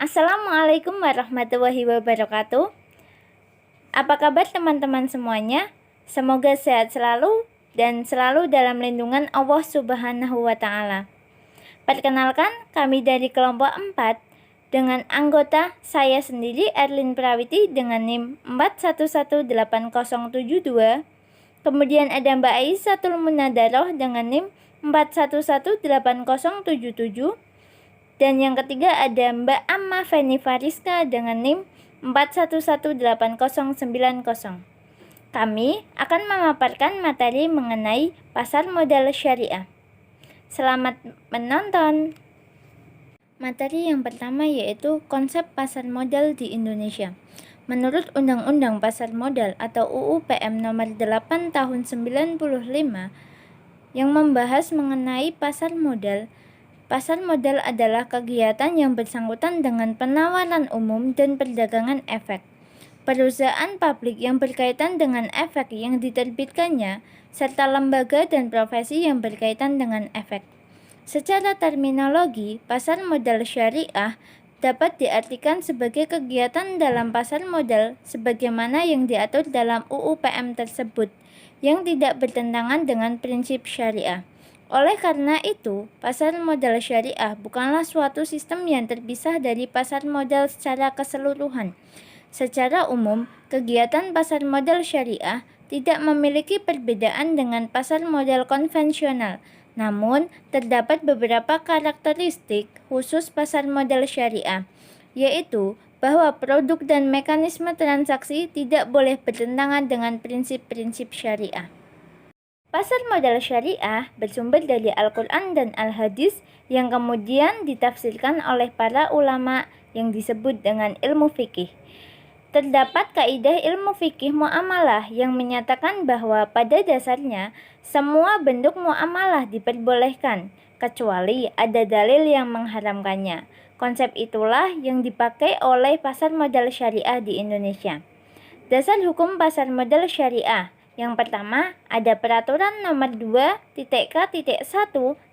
Assalamualaikum warahmatullahi wabarakatuh. Apa kabar teman-teman semuanya? Semoga sehat selalu dan selalu dalam lindungan Allah Subhanahu wa Ta'ala. Perkenalkan, kami dari kelompok 4 dengan anggota saya sendiri Erlin Prawiti dengan NIM 41180772. Kemudian ada Mbak Aisyah Munadaroh dengan NIM 41180777. Dan yang ketiga ada Mbak Amma Feni Fariska dengan NIM 411890. Kami akan memaparkan materi mengenai pasar modal syariah. Selamat menonton. Materi yang pertama yaitu konsep pasar modal di Indonesia. Menurut Undang-Undang Pasar Modal atau UU PM nomor 8 tahun 95 yang membahas mengenai pasar modal adalah kegiatan yang bersangkutan dengan penawaran umum dan perdagangan efek. Perusahaan publik yang berkaitan dengan efek yang diterbitkannya, serta lembaga dan profesi yang berkaitan dengan efek. Secara terminologi, pasar modal syariah dapat diartikan sebagai kegiatan dalam pasar modal sebagaimana yang diatur dalam UU PM tersebut, yang tidak bertentangan dengan prinsip syariah. Oleh karena itu, pasar modal syariah bukanlah suatu sistem yang terpisah dari pasar modal secara keseluruhan. Secara umum, kegiatan pasar modal syariah tidak memiliki perbedaan dengan pasar modal konvensional. Namun, terdapat beberapa karakteristik khusus pasar modal syariah, yaitu bahwa produk dan mekanisme transaksi tidak boleh bertentangan dengan prinsip-prinsip syariah. Pasar modal syariah bersumber dari Al-Quran dan Al-Hadis yang kemudian ditafsirkan oleh para ulama yang disebut dengan ilmu fikih. Terdapat kaidah ilmu fikih muamalah yang menyatakan bahwa pada dasarnya semua bentuk muamalah diperbolehkan, kecuali ada dalil yang mengharamkannya. Konsep itulah yang dipakai oleh pasar modal syariah di Indonesia. Dasar hukum pasar modal syariah. Yang pertama, ada peraturan nomor 2.K.1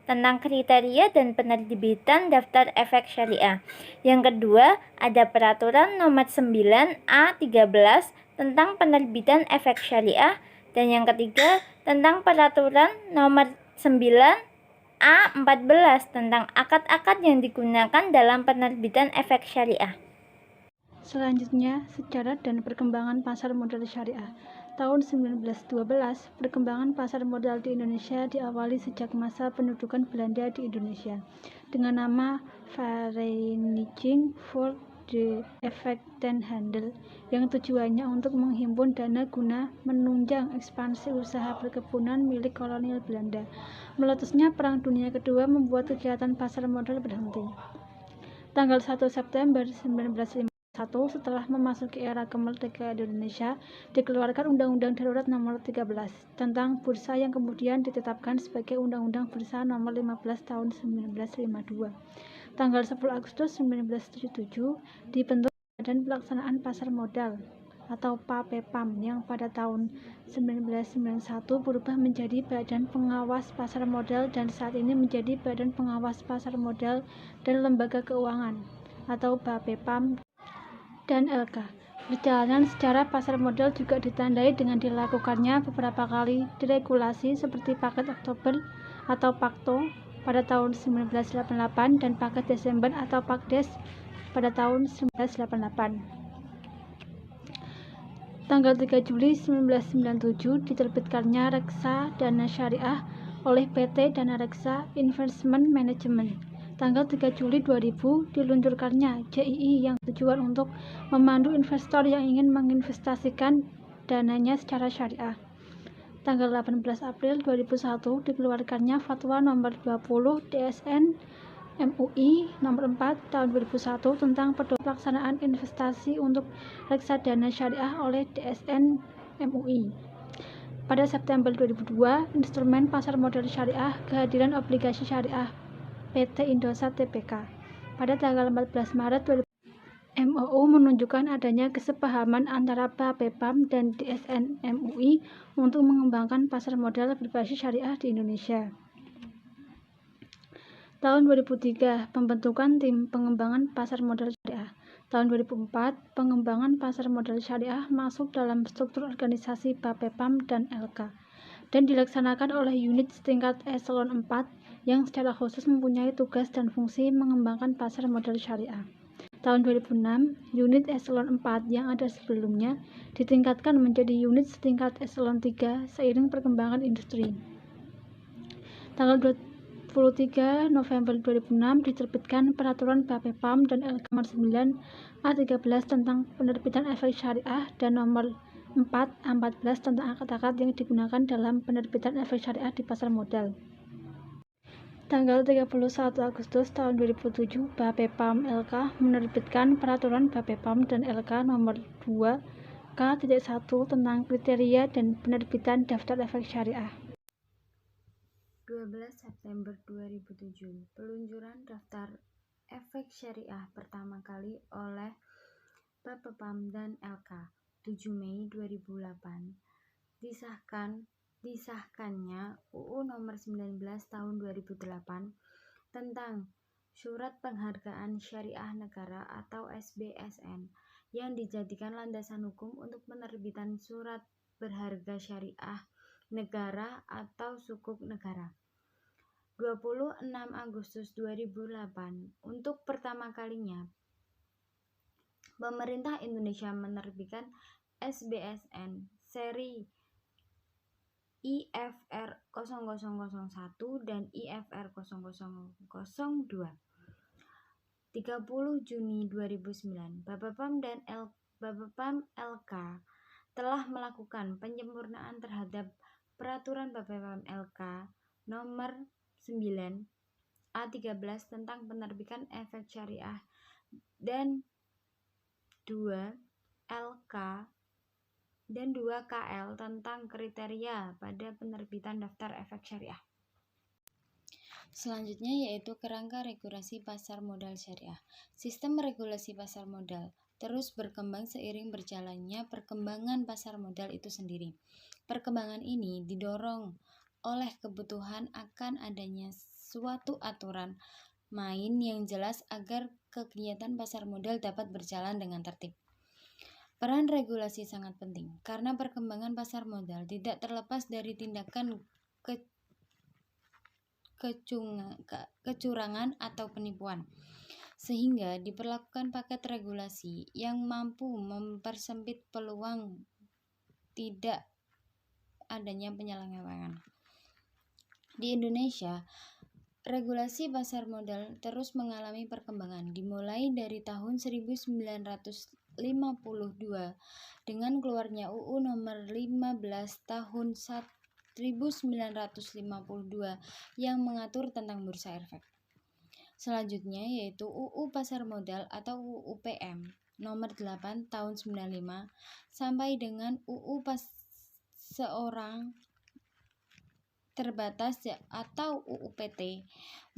tentang kriteria dan penerbitan daftar efek syariah. Yang kedua, ada peraturan nomor 9A13 tentang penerbitan efek syariah. Dan yang ketiga, tentang peraturan nomor 9A14 tentang akad-akad yang digunakan dalam penerbitan efek syariah. Selanjutnya, sejarah dan perkembangan pasar modal syariah. Tahun 1912, perkembangan pasar modal di Indonesia diawali sejak masa pendudukan Belanda di Indonesia dengan nama Vereniging voor de Effectenhandel yang tujuannya untuk menghimpun dana guna menunjang ekspansi usaha perkebunan milik kolonial Belanda. Meletusnya Perang Dunia Kedua membuat kegiatan pasar modal berhenti. Tanggal 1 September 1951, setelah memasuki era kemerdekaan Indonesia, dikeluarkan Undang-Undang Darurat Nomor 13 tentang Bursa yang kemudian ditetapkan sebagai Undang-Undang Bursa Nomor 15 Tahun 1952. Tanggal 10 Agustus 1977 dibentuk Badan Pelaksanaan Pasar Modal atau BAPEPAM yang pada tahun 1991 berubah menjadi Badan Pengawas Pasar Modal dan saat ini menjadi Badan Pengawas Pasar Modal dan Lembaga Keuangan atau BAPEPAM dan LK. Perjalanan sejarah pasar modal juga ditandai dengan dilakukannya beberapa kali deregulasi seperti Paket Oktober atau Pakto pada tahun 1988 dan Paket Desember atau Pakdes pada tahun 1988. Tanggal 3 Juli 1997 diterbitkannya Reksa Dana Syariah oleh PT Dana Reksa Investment Management. Tanggal 3 Juli 2000 diluncurkannya JII yang tujuan untuk memandu investor yang ingin menginvestasikan dananya secara syariah. Tanggal 18 April 2001 dikeluarkannya Fatwa nomor 20 DSN MUI nomor 4 tahun 2001 tentang pelaksanaan investasi untuk reksadana syariah oleh DSN MUI. Pada September 2002, instrumen pasar modal syariah kehadiran obligasi syariah PT Indosat Tbk. Pada tanggal 14 Maret 2000, MOU menunjukkan adanya kesepahaman antara BAPEPAM dan DSN MUI untuk mengembangkan pasar modal berbasis syariah di Indonesia. Tahun 2003, pembentukan tim pengembangan pasar modal syariah. Tahun 2004, pengembangan pasar modal syariah masuk dalam struktur organisasi Bapepam dan LK dan dilaksanakan oleh unit setingkat eselon 4 yang secara khusus mempunyai tugas dan fungsi mengembangkan pasar modal syariah. Tahun 2006, unit eselon 4 yang ada sebelumnya ditingkatkan menjadi unit setingkat eselon 3 seiring perkembangan industri. Tanggal 23 November 2006 diterbitkan Peraturan Bapepam dan LK Nomor 9 A13 tentang penerbitan efek syariah dan Nomor 4 A14 tentang akad-akad yang digunakan dalam penerbitan efek syariah di pasar modal. Tanggal 31 Agustus tahun 2007, Bapepam LK menerbitkan Peraturan Bapepam dan LK Nomor 2 K.1 tentang kriteria dan penerbitan daftar efek syariah. 12 September 2007, peluncuran daftar efek syariah pertama kali oleh Bapepam dan LK. 7 Mei 2008, disahkannya UU Nomor 19 Tahun 2008 tentang Surat Penghargaan Syariah Negara atau SBSN yang dijadikan landasan hukum untuk penerbitan surat berharga syariah negara atau sukuk negara. 26 Agustus 2008, untuk pertama kalinya pemerintah Indonesia menerbitkan SBSN seri IFR 0001 dan IFR 0002. 30 Juni 2009, Bapepam dan Bapepam LK telah melakukan penyempurnaan terhadap Peraturan Bapepam LK Nomor 9 A13 tentang penerbitan efek syariah dan 2 LK dan 2 KL tentang kriteria pada penerbitan daftar efek syariah. Selanjutnya yaitu kerangka regulasi pasar modal syariah. Sistem regulasi pasar modal terus berkembang seiring berjalannya perkembangan pasar modal itu sendiri. Perkembangan ini didorong oleh kebutuhan akan adanya suatu aturan main yang jelas agar kegiatan pasar modal dapat berjalan dengan tertib. Peran regulasi sangat penting karena perkembangan pasar modal tidak terlepas dari tindakan kecurangan atau penipuan, sehingga diperlakukan paket regulasi yang mampu mempersempit peluang tidak adanya penyelewengan. Di Indonesia, regulasi pasar modal terus mengalami perkembangan dimulai dari tahun 1952 dengan keluarnya UU Nomor 15 Tahun 1952 yang mengatur tentang bursa efek. Selanjutnya yaitu UU Pasar Modal atau UU PM Nomor 8 Tahun 95 sampai dengan UU Seorang Terbatas atau UU PT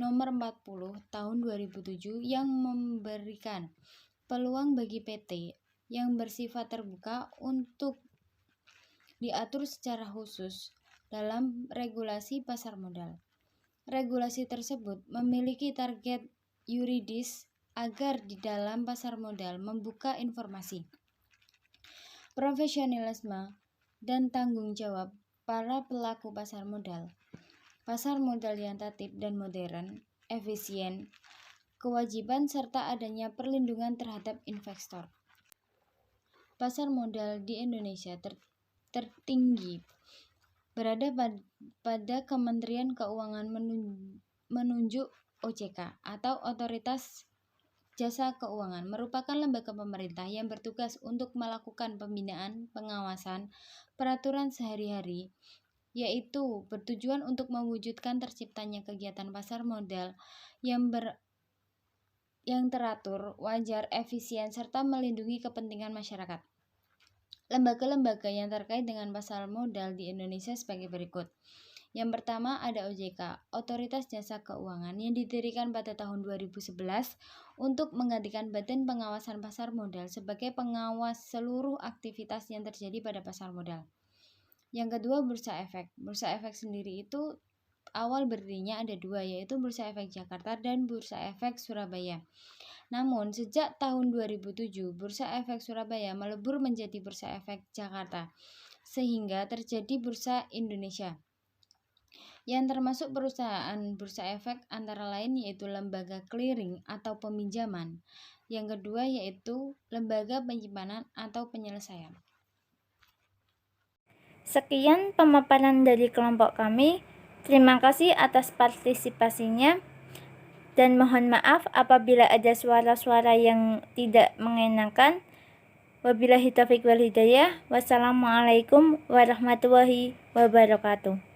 Nomor 40 Tahun 2007 yang memberikan peluang bagi PT yang bersifat terbuka untuk diatur secara khusus dalam regulasi pasar modal. Regulasi tersebut memiliki target yuridis agar di dalam pasar modal membuka informasi, profesionalisme, dan tanggung jawab para pelaku pasar modal. Pasar modal yang tertib dan modern, efisien, kewajiban serta adanya perlindungan terhadap investor. Pasar modal di Indonesia tertinggi berada pada Kementerian Keuangan menunjuk OJK atau Otoritas Jasa Keuangan merupakan lembaga pemerintah yang bertugas untuk melakukan pembinaan, pengawasan, peraturan sehari-hari, yaitu bertujuan untuk mewujudkan terciptanya kegiatan pasar modal yang teratur, wajar, efisien, serta melindungi kepentingan masyarakat. Lembaga-lembaga yang terkait dengan pasar modal di Indonesia sebagai berikut. Yang pertama ada OJK, Otoritas Jasa Keuangan, yang didirikan pada tahun 2011 untuk menggantikan Badan Pengawasan Pasar Modal sebagai pengawas seluruh aktivitas yang terjadi pada pasar modal. Yang kedua Bursa Efek. Bursa Efek sendiri itu awal berdirinya ada dua, yaitu Bursa Efek Jakarta dan Bursa Efek Surabaya. Namun, sejak tahun 2007, Bursa Efek Surabaya melebur menjadi Bursa Efek Jakarta, sehingga terjadi Bursa Indonesia, yang termasuk perusahaan bursa efek antara lain yaitu lembaga clearing atau peminjaman. Yang kedua yaitu lembaga penyimpanan atau penyelesaian. Sekian pemaparan dari kelompok kami. Terima kasih atas partisipasinya. Dan mohon maaf apabila ada suara-suara yang tidak mengenakan. Wabillahi taufiq wal hidayah. Wassalamualaikum warahmatullahi wabarakatuh.